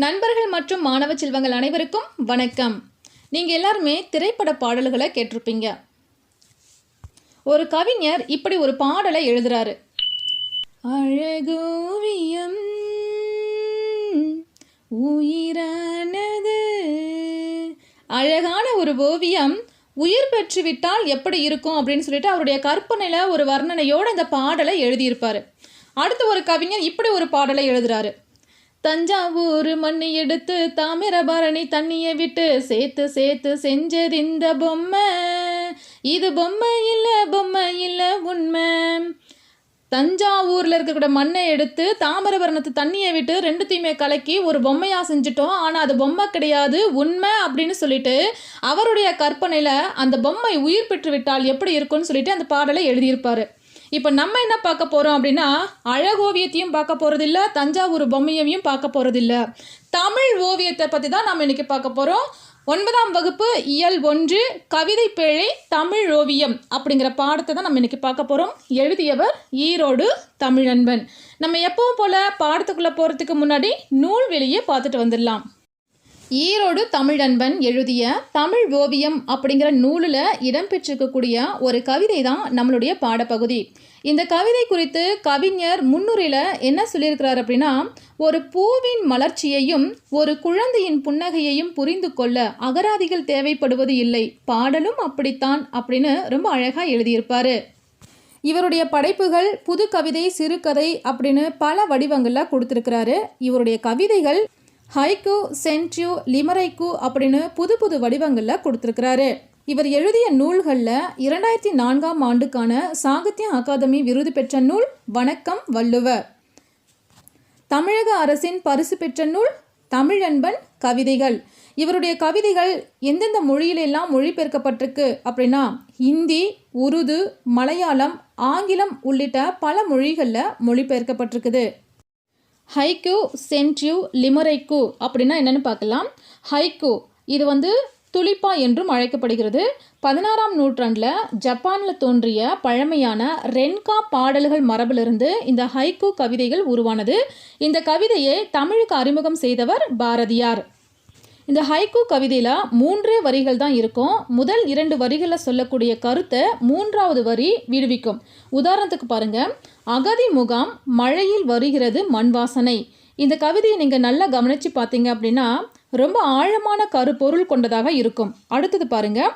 நண்பர்கள் மற்றும் மாணவ செல்வங்கள் அனைவருக்கும் வணக்கம். நீங்கள் எல்லாருமே திரைப்பட பாடல்களை கேட்டிருப்பீங்க. ஒரு கவிஞர் இப்படி ஒரு பாடலை எழுதுறாரு. அழகோவியம் உயிரானது. அழகான ஒரு ஓவியம் உயிர் பெற்றுவிட்டால் எப்படி இருக்கும் அப்படின்னு சொல்லிட்டு அவருடைய கற்பனையில் ஒரு வர்ணனையோடு இந்த பாடலை எழுதியிருப்பார். அடுத்து ஒரு கவிஞர் இப்படி ஒரு பாடலை எழுதுறாரு. தஞ்சாவூர் மண்ணை எடுத்து தாமிரபரணி தண்ணியை விட்டு சேர்த்து சேர்த்து செஞ்சது இந்த பொம்மை. இது பொம்மை இல்லை உண்மை. தஞ்சாவூரில் இருக்கக்கூடிய மண்ணை எடுத்து தாமிரபரணத்து தண்ணியை விட்டு ரெண்டுத்தையுமே கலக்கி ஒரு பொம்மையாக செஞ்சுட்டோம். ஆனால் அது பொம்மை கிடையாது, உண்மை அப்படின்னு சொல்லிட்டு அவருடைய கற்பனையில் அந்த பொம்மை உயிர் பெற்று விட்டால் எப்படி இருக்கும்னு சொல்லிட்டு அந்த பாடலை எழுதியிருப்பார். இப்போ நம்ம என்ன பார்க்க போகிறோம் அப்படின்னா, அழகோவியத்தையும் பார்க்க போகிறதில்ல, தஞ்சாவூர் பொம்மையையும் பார்க்க போகிறதில்ல, தமிழ் ஓவியத்தை பற்றி தான் நம்ம இன்றைக்கி பார்க்க போகிறோம். 9ஆம் வகுப்பு இயல் 1 கவிதை பேழை தமிழ் ஓவியம் அப்படிங்கிற பாடத்தை தான் நம்ம இன்றைக்கி பார்க்க போகிறோம். எழுதியவர் ஈரோடு தமிழன்பன். நம்ம எப்பவும் போல் பாடத்துக்குள்ளே போகிறதுக்கு முன்னாடி நூல் வெளியே பார்த்துட்டு வந்துடலாம். ஈரோடு தமிழன்பன் எழுதிய தமிழ் ஓவியம் அப்படிங்கிற நூலில் இடம்பெற்றிருக்கக்கூடிய ஒரு கவிதை தான் நம்மளுடைய பாடப்பகுதி. இந்த கவிதை குறித்து கவிஞர் முன்னுரையில் என்ன சொல்லியிருக்கிறார் அப்படின்னா, ஒரு பூவின் மலர்ச்சியையும் ஒரு குழந்தையின் புன்னகையையும் புரிந்து கொள்ள அகராதிகள் தேவைப்படுவது இல்லை, பாடலும் அப்படித்தான் அப்படின்னு ரொம்ப அழகாக எழுதியிருப்பார். இவருடைய படைப்புகள் புது கவிதை, சிறுகதை அப்படின்னு பல வடிவங்களில் கொடுத்துருக்கிறாரு. இவருடைய கவிதைகள் ஹைக்கூ, சென்ட்யூ, லிமரைக்கூ அப்படின்னு புது புது வடிவங்களில் கொடுத்துருக்கிறாரு. இவர் எழுதிய நூல்களில் 2004ஆம் ஆண்டுக்கான சாகித்ய அகாதமி விருது பெற்ற நூல் வணக்கம் வள்ளுவர். தமிழக அரசின் பரிசு பெற்ற நூல் தமிழன்பன் கவிதைகள். இவருடைய கவிதைகள் எந்தெந்த மொழியிலெல்லாம் மொழிபெயர்க்கப்பட்டிருக்கு அப்படின்னா, ஹிந்தி, உருது, மலையாளம், ஆங்கிலம் உள்ளிட்ட பல மொழிகளில் மொழிபெயர்க்கப்பட்டிருக்குது. ஹைக்கூ, சென்ட்யூ, லிமரைக்கூ அப்படின்னா என்னென்னு பார்க்கலாம். ஹைக்கூ இது துலிப்பா என்றும் அழைக்கப்படுகிறது. 16ஆம் நூற்றாண்டில் ஜப்பானில் தோன்றிய பழமையான ரென்கா பாடல்கள் மரபிலிருந்து இந்த ஹைக்கூ கவிதைகள் உருவானது. இந்த கவிதையை தமிழுக்கு அறிமுகம் செய்தவர் பாரதியார். இந்த ஹைக்கூ கவிதையில் 3 வரிகள் தான் இருக்கும். முதல் 2 வரிகளில் சொல்லக்கூடிய கருத்தை 3ஆவது வரி விடுவிக்கும். உதாரணத்துக்கு பாருங்கள், அகதி முகாம் மழையில் வருகிறது மண் வாசனை. இந்த கவிதையை நீங்கள் நல்லா கவனித்து பார்த்தீங்க அப்படின்னா ரொம்ப ஆழமான கருப்பொருள் கொண்டதாக இருக்கும். அடுத்தது பாருங்கள்,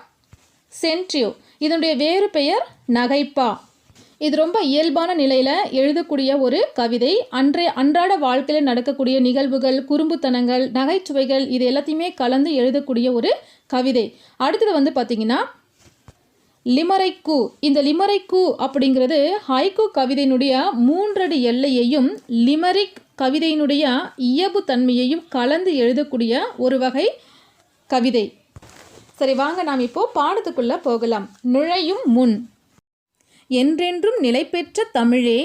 சென்ட்ரியோ இதனுடைய வேறு பெயர் நகைப்பா. இது ரொம்ப இயல்பான நிலையில் எழுதக்கூடிய ஒரு கவிதை. அன்றாட வாழ்க்கையில் நடக்கக்கூடிய நிகழ்வுகள், குறும்புத்தனங்கள், நகைச்சுவைகள் இது எல்லாத்தையுமே கலந்து எழுதக்கூடிய ஒரு கவிதை. அடுத்தது பார்த்திங்கன்னா லிமரைக்கூ. இந்த லிமரைக்கூ அப்படிங்கிறது ஹைக்கூ கவிதையினுடைய 3 அடி எல்லையையும் லிமரிக் கவிதையினுடைய இயல்பு தன்மையையும் கலந்து எழுதக்கூடிய ஒரு வகை கவிதை. சரி, வாங்க நாம் இப்போது பாடத்துக்குள்ளே போகலாம். நுழையும் முன். என்றென்றும் நிலை பெற்ற தமிழே,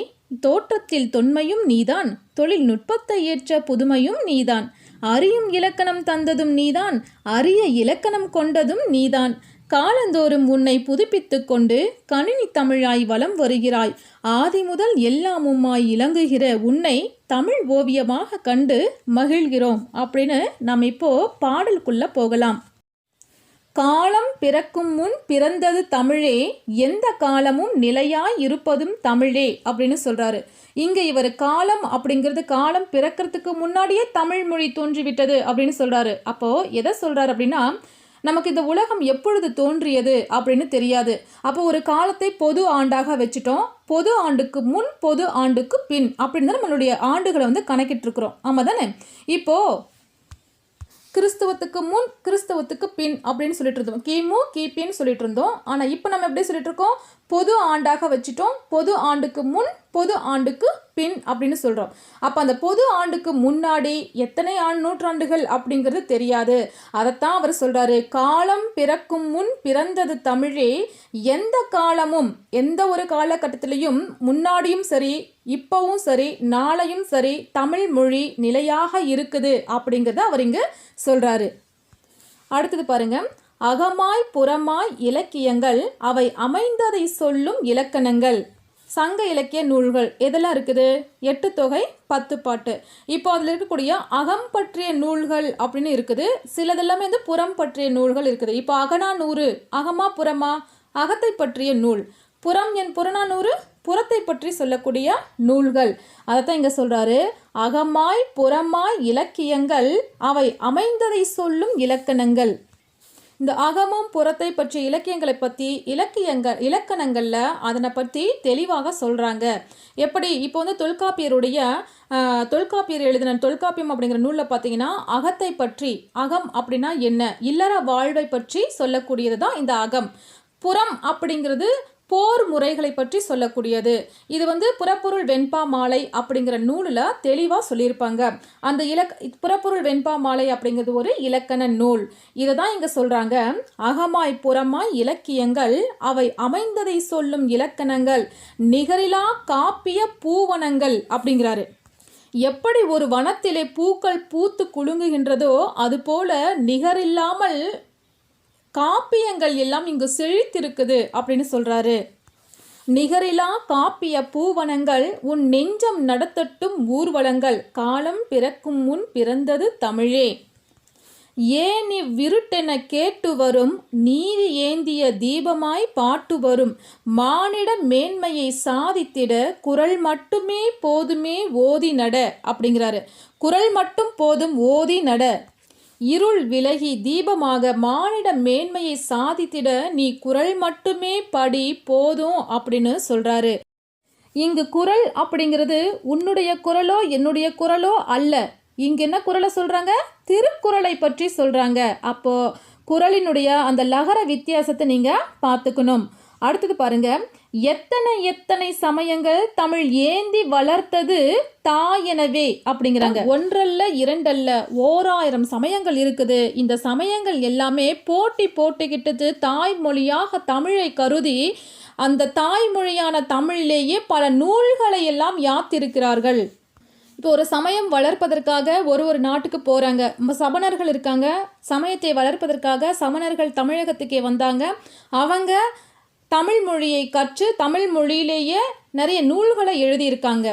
தோற்றத்தில் தொன்மையும் நீதான், தொழில்நுட்பத்தை ஏற்ற புதுமையும் நீதான், அறியும் இலக்கணம் தந்ததும் நீதான், அரிய இலக்கணம் கொண்டதும் நீதான், காலந்தோறும் உன்னை புதுப்பித்து கொண்டு கணினி தமிழாய் வலம் வருகிறாய், ஆதி முதல் எல்லாமுமாய் இலங்குகிற உன்னை தமிழ் ஓவியமாக கண்டு மகிழ்கிறோம் அப்படின்னு நாம் இப்போது பாடலுக்குள்ளே போகலாம். காலம் பிறக்கும் முன் பிறந்தது தமிழே, எந்த காலமும் நிலையாய் இருப்பதும் தமிழே அப்படின்னு சொல்கிறாரு. இங்கே இவர் காலம் அப்படிங்கிறது காலம் பிறக்கிறதுக்கு முன்னாடியே தமிழ் மொழி தோன்றிவிட்டது அப்படின்னு சொல்கிறாரு. அப்போது எதை சொல்கிறாரு அப்படின்னா, நமக்கு இந்த உலகம் எப்பொழுது தோன்றியது அப்படின்னு தெரியாது. அப்போ ஒரு காலத்தை பொது ஆண்டாக வச்சுட்டோம். பொது ஆண்டுக்கு முன், பொது ஆண்டுக்கு பின் அப்படின்னு தான் நம்மளுடைய ஆண்டுகளை கணக்கிட்டுருக்குறோம். ஆமாம் தானே? இப்போது கிறிஸ்துவத்துக்கு முன், கிறிஸ்தவத்துக்கு பின் அப்படின்னு சொல்லிட்டு இருந்தோம். கிமு, கிபின்னு சொல்லிட்டு இருந்தோம். ஆனால் இப்போ நம்ம எப்படி சொல்லிட்டு இருக்கோம்? பொது ஆண்டாக வச்சுட்டோம். பொது ஆண்டுக்கு முன், பொது ஆண்டுக்கு பின் அப்படின்னு சொல்கிறோம். அப்போ அந்த பொது ஆண்டுக்கு முன்னாடி எத்தனை நூற்றாண்டுகள் அப்படிங்கிறது தெரியாது. அதைத்தான் அவர் சொல்கிறாரு, காலம் பிறக்கும் முன் பிறந்தது தமிழே, எந்த காலமும் எந்த ஒரு காலகட்டத்திலையும் முன்னாடியும் சரி, இப்போவும் சரி, நாளையும் சரி தமிழ் மொழி நிலையாக இருக்குது அப்படிங்கிறத அவர் இங்கே சொல்கிறாரு. அடுத்தது பாருங்க, அகமாய் புறமாய் இலக்கியங்கள் அவை அமைந்ததை சொல்லும் இலக்கணங்கள், சங்க இலக்கிய நூல்கள் எதெல்லாம் இருக்குது? 8 தொகை 10 பாட்டு. இப்போ அதில் இருக்கக்கூடிய அகம் பற்றிய நூல்கள் அப்படின்னு இருக்குது. சிலதெல்லாமே வந்து புறம் பற்றிய நூல்கள் இருக்குது. இப்போ அகநானூறு அகமா புறமா? அகத்தை பற்றிய நூல். புறநானூறு புறத்தை பற்றி சொல்லக்கூடிய நூல்கள். அதைத்தான் இங்கே சொல்கிறாரு. அகமாய் புறமாய் இலக்கியங்கள் அவை அமைந்ததை சொல்லும் இலக்கணங்கள். இந்த அகமும் புறத்தை பற்றிய இலக்கியங்களை பற்றி இலக்கணங்களில் அதனை பற்றி தெளிவாக சொல்கிறாங்க. எப்படி? இப்போ வந்து தொல்காப்பியர் எழுதின தொல்காப்பியம் அப்படிங்கிற நூலில் பார்த்தீங்கன்னா அகத்தை பற்றி, அகம் அப்படின்னா என்ன, இல்லற வாழ்வை பற்றி சொல்லக்கூடியது தான் இந்த அகம். புறம் அப்படிங்கிறது போர் முறைகளை பற்றி சொல்லக்கூடியது. இது வந்து புறப்பொருள் வெண்பா மாலை அப்படிங்கிற நூலில் தெளிவாக சொல்லியிருப்பாங்க. அந்த புறப்பொருள் வெண்பா மாலை அப்படிங்கிறது ஒரு இலக்கண நூல். இதை தான் இங்கே சொல்கிறாங்க. அகமாய் புறமாய் இலக்கியங்கள் அவை அமைந்ததை சொல்லும் இலக்கணங்கள் நிகரிலா காப்பிய பூவனங்கள் அப்படிங்கிறாரு. எப்படி ஒரு வனத்திலே பூக்கள் பூத்து குலுங்குகின்றதோ அதுபோல நிகரில்லாமல் காப்பியங்கள் எல்லாம் இங்கு செழித்திருக்குது அப்படின்னு சொல்றாரு. நிகரிலா காப்பிய பூவனங்கள் உன் நெஞ்சம் நடத்தட்டும் ஊர்வலங்கள் காலம் பிறக்கும் முன் பிறந்தது தமிழே. ஏன் இவ்விருட்டென கேட்டு வரும் நீதி ஏந்திய தீபமாய் பாட்டு வரும் மானிட மேன்மையை சாதித்திட குரல் மட்டுமே போதுமே ஓதி நட அப்படிங்கிறாரு. குரல் மட்டும் போதும் ஓதி நட. இருள் விலகி தீபமாக மானிட மேன்மையை சாதித்திட நீ குரல் மட்டுமே படி போதும் அப்படின்னு சொல்றாரு. இங்கு குரல் அப்படிங்கிறது உன்னுடைய குரலோ என்னுடைய குரலோ அல்ல. இங்க என்ன குரலை சொல்றாங்க? திருக்குறளை பற்றி சொல்றாங்க. அப்போ குரலினுடைய அந்த லகர வித்தியாசத்தை நீங்க பார்த்துக்கணும். அடுத்தது பாருங்க. எத்தனை சமயங்கள் தமிழ் ஏந்தி வளர்த்தது தாயெனவே அப்படிங்கிறாங்க. ஒன்றல்ல இரண்டல்ல 1000 சமயங்கள் இருக்குது. இந்த சமயங்கள் எல்லாமே போட்டிக்கிட்டது தாய்மொழியாக தமிழை கருதி அந்த தாய்மொழியான தமிழிலேயே பல நூல்களை எல்லாம் யாத்திருக்கிறார்கள். இப்போ ஒரு சமயம் வளர்ப்பதற்காக ஒரு நாட்டுக்கு போகிறாங்க. சமணர்கள் இருக்காங்க. சமயத்தை வளர்ப்பதற்காக சமணர்கள் தமிழகத்துக்கே வந்தாங்க. அவங்க தமிழ் மொழியை கற்று தமிழ் மொழியிலேயே நிறைய நூல்களை எழுதியிருக்காங்க.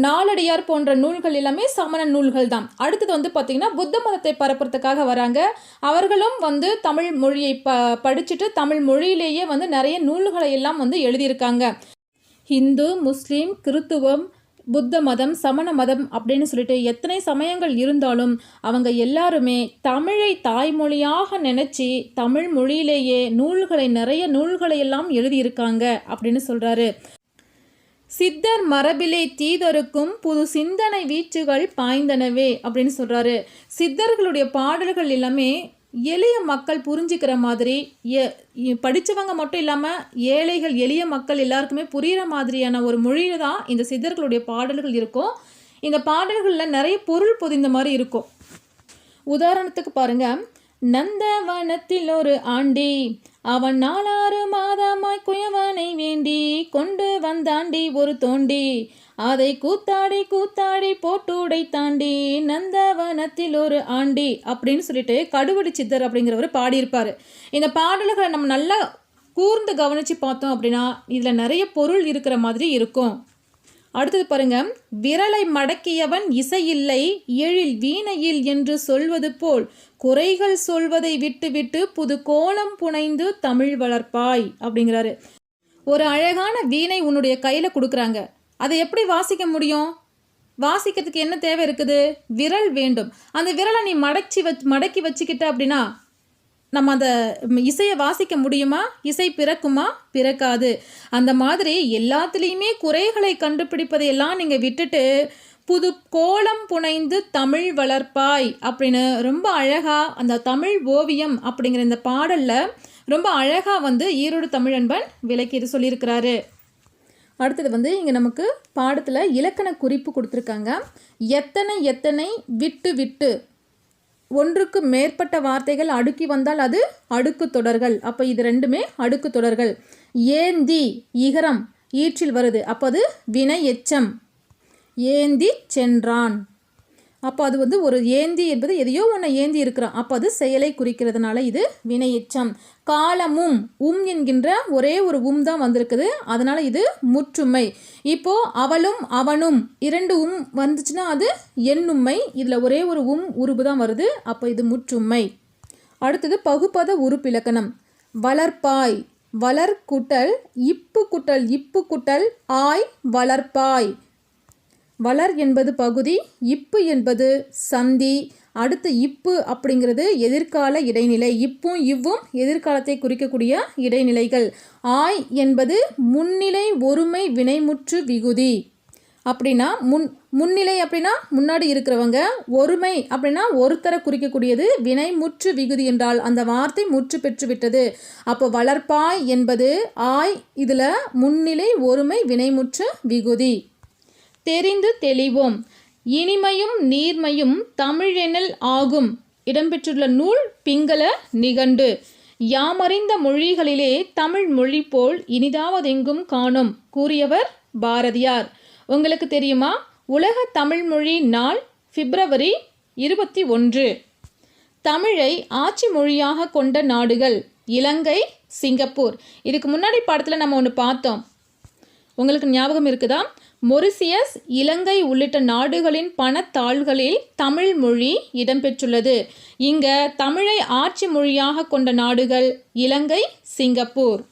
நாலடியார் போன்ற நூல்கள் எல்லாமே சமண நூல்கள் தான். அடுத்தது வந்து பார்த்திங்கன்னா புத்த மதத்தை பரப்புறதுக்காக வராங்க. அவர்களும் வந்து தமிழ் மொழியை படிச்சுட்டு தமிழ் மொழியிலேயே வந்து நிறைய நூல்களை எல்லாம் வந்து எழுதியிருக்காங்க. ஹிந்து, முஸ்லீம், கிறித்துவம், புத்த மதம், சமண மதம் அப்படின்னு சொல்லிட்டு எத்தனை சமயங்கள் இருந்தாலும் அவங்க எல்லாருமே தமிழை தாய்மொழியாக நினச்சி தமிழ் மொழியிலேயே நிறைய நூல்களை எல்லாம் எழுதியிருக்காங்க அப்படின்னு சொல்கிறாரு. சித்தர் மரபிலே தீதருக்கும் புது சிந்தனை வீச்சுகள் பாய்ந்தனவே அப்படின்னு சொல்கிறாரு. சித்தர்களுடைய பாடல்கள் எல்லாமே எளிய மக்கள் புரிஞ்சுக்கிற மாதிரி, படித்தவங்க மட்டும் இல்லாமல் ஏழைகள் எளிய மக்கள் எல்லாருக்குமே புரிகிற மாதிரியான ஒரு மொழியில் தான் இந்த சித்தர்களுடைய பாடல்கள் இருக்கும். இந்த பாடல்களில் நிறைய பொருள் பொதிந்த மாதிரி இருக்கும். உதாரணத்துக்கு பாருங்கள். நந்தவனத்தில் ஒரு ஆண்டி அவன் 4 மாதமாய் குயவனை வேண்டி கொண்டு வந்தாண்டி ஒரு தோண்டி அதை கூத்தாடி போட்டுடை தாண்டி நந்தவனத்தில் ஒரு ஆண்டி அப்படின்னு சொல்லிட்டு கடுவடி சித்தர் அப்படிங்கிறவர் பாடியிருப்பார். இந்த பாடல்களை நம்ம நல்லா கூர்ந்து கவனித்து பார்த்தோம் அப்படின்னா இதில் நிறைய பொருள் இருக்கிற மாதிரி இருக்கும். அடுத்தது பாருங்க. விரலை மடக்கியவன் இசையில்லை எழில் வீணையில் என்று சொல்வது போல் குறைகள் சொல்வதை விட்டு புது கோலம் புனைந்து தமிழ் வளர்ப்பாய் அப்படிங்கிறாரு. ஒரு அழகான வீணை உன்னுடைய கையில் கொடுக்குறாங்க. அதை எப்படி வாசிக்க முடியும்? வாசிக்கிறதுக்கு என்ன தேவை இருக்குது? விரல் வேண்டும். அந்த விரலை நீ மடக்கி வச்சுக்கிட்ட அப்படின்னா நம்ம அந்த இசையை வாசிக்க முடியுமா? இசை பிறக்குமா? பிறக்காது. அந்த மாதிரி எல்லாத்துலேயுமே குறைகளை கண்டுபிடிப்பதையெல்லாம் நீங்கள் விட்டுட்டு புது கோலம் புனைந்து தமிழ் வளர்ப்பாய் அப்படின்னு ரொம்ப அழகாக அந்த தமிழ் ஓவியம் அப்படிங்கிற இந்த பாடலில் ரொம்ப அழகாக வந்து ஈரோடு தமிழன்பன் விளக்கி சொல்லியிருக்கிறாரு. அடுத்தது வந்து இங்கே நமக்கு பாடத்தில் இலக்கண குறிப்பு கொடுத்துருக்காங்க. எத்தனை விட்டு ஒன்றுக்கு மேற்பட்ட வார்த்தைகள் அடுக்கி வந்தால் அது அடுக்கு தொடர்கள். அப்போ இது ரெண்டுமே அடுக்கு தொடர்கள். ஏந்தி இகரம் ஈற்றில் வருது. அப்போ அது வினை எச்சம். ஏந்தி சென்றான். அப்போ அது வந்து ஒரு ஏந்தி என்பது எதையோ ஒன்று ஏந்தி இருக்கிறான், அப்போ அது செயலை குறிக்கிறதுனால இது வினையெச்சம். காலமும் என்கின்ற ஒரே ஒரு தான் வந்திருக்குது, அதனால இது முற்றுமை. இப்போ அவளும் அவனும் 2 வந்துச்சுன்னா அது எண்ணுமை, இதில் ஒரே ஒரு உருபு தான் வருது, அப்போ இது முற்றுமை. அடுத்தது பகுபத உறுப்பிலக்கணம். வளர்ப்பாய், வளர் கூட்டல் இப்பு கூட்டல் ஆய், வளர்ப்பாய். வளர் என்பது பகுதி, இப்பு என்பது சந்தி. அடுத்து இப்பு அப்படிங்கிறது எதிர்கால இடைநிலை, இப்பும் இவ்வும் எதிர்காலத்தை குறிக்கக்கூடிய இடைநிலைகள். ஆய் என்பது முன்னிலை ஒருமை வினைமுற்று விகுதி. அப்படின்னா முன்னிலை அப்படின்னா முன்னாடி இருக்கிறவங்க, ஒருமை அப்படின்னா ஒருத்தரை குறிக்கக்கூடியது, வினைமுற்று விகுதி என்றால் அந்த வார்த்தை முற்று பெற்று விட்டது. அப்போ வளர்ப்பாய் என்பது ஆய், இதில் முன்னிலை ஒருமை வினைமுற்று விகுதி. தெரிந்து தெளிவோம். இனிமையும் நீர்மையும் தமிழெனில் ஆகும். இடம்பெற்றுள்ள நூல் பிங்கள நிகண்டு. யாமறிந்த மொழிகளிலே தமிழ் மொழி போல் இனிதாவதெங்கும் காணோம் கூறியவர் பாரதியார். உங்களுக்கு தெரியுமா? உலக தமிழ்மொழி நாள் பிப்ரவரி 21. தமிழை ஆட்சி மொழியாக கொண்ட நாடுகள் இலங்கை, சிங்கப்பூர். இதுக்கு முன்னாடி பாடத்தில் நம்ம ஒன்று பார்த்தோம், உங்களுக்கு ஞாபகம் இருக்குதா? மொரிசியஸ், இலங்கை உள்ளிட்ட நாடுகளின் பணத்தாள்களில் தமிழ் மொழி இடம்பெற்றுள்ளது. இங்கே தமிழை ஆட்சி மொழியாக கொண்ட நாடுகள் இலங்கை, சிங்கப்பூர்.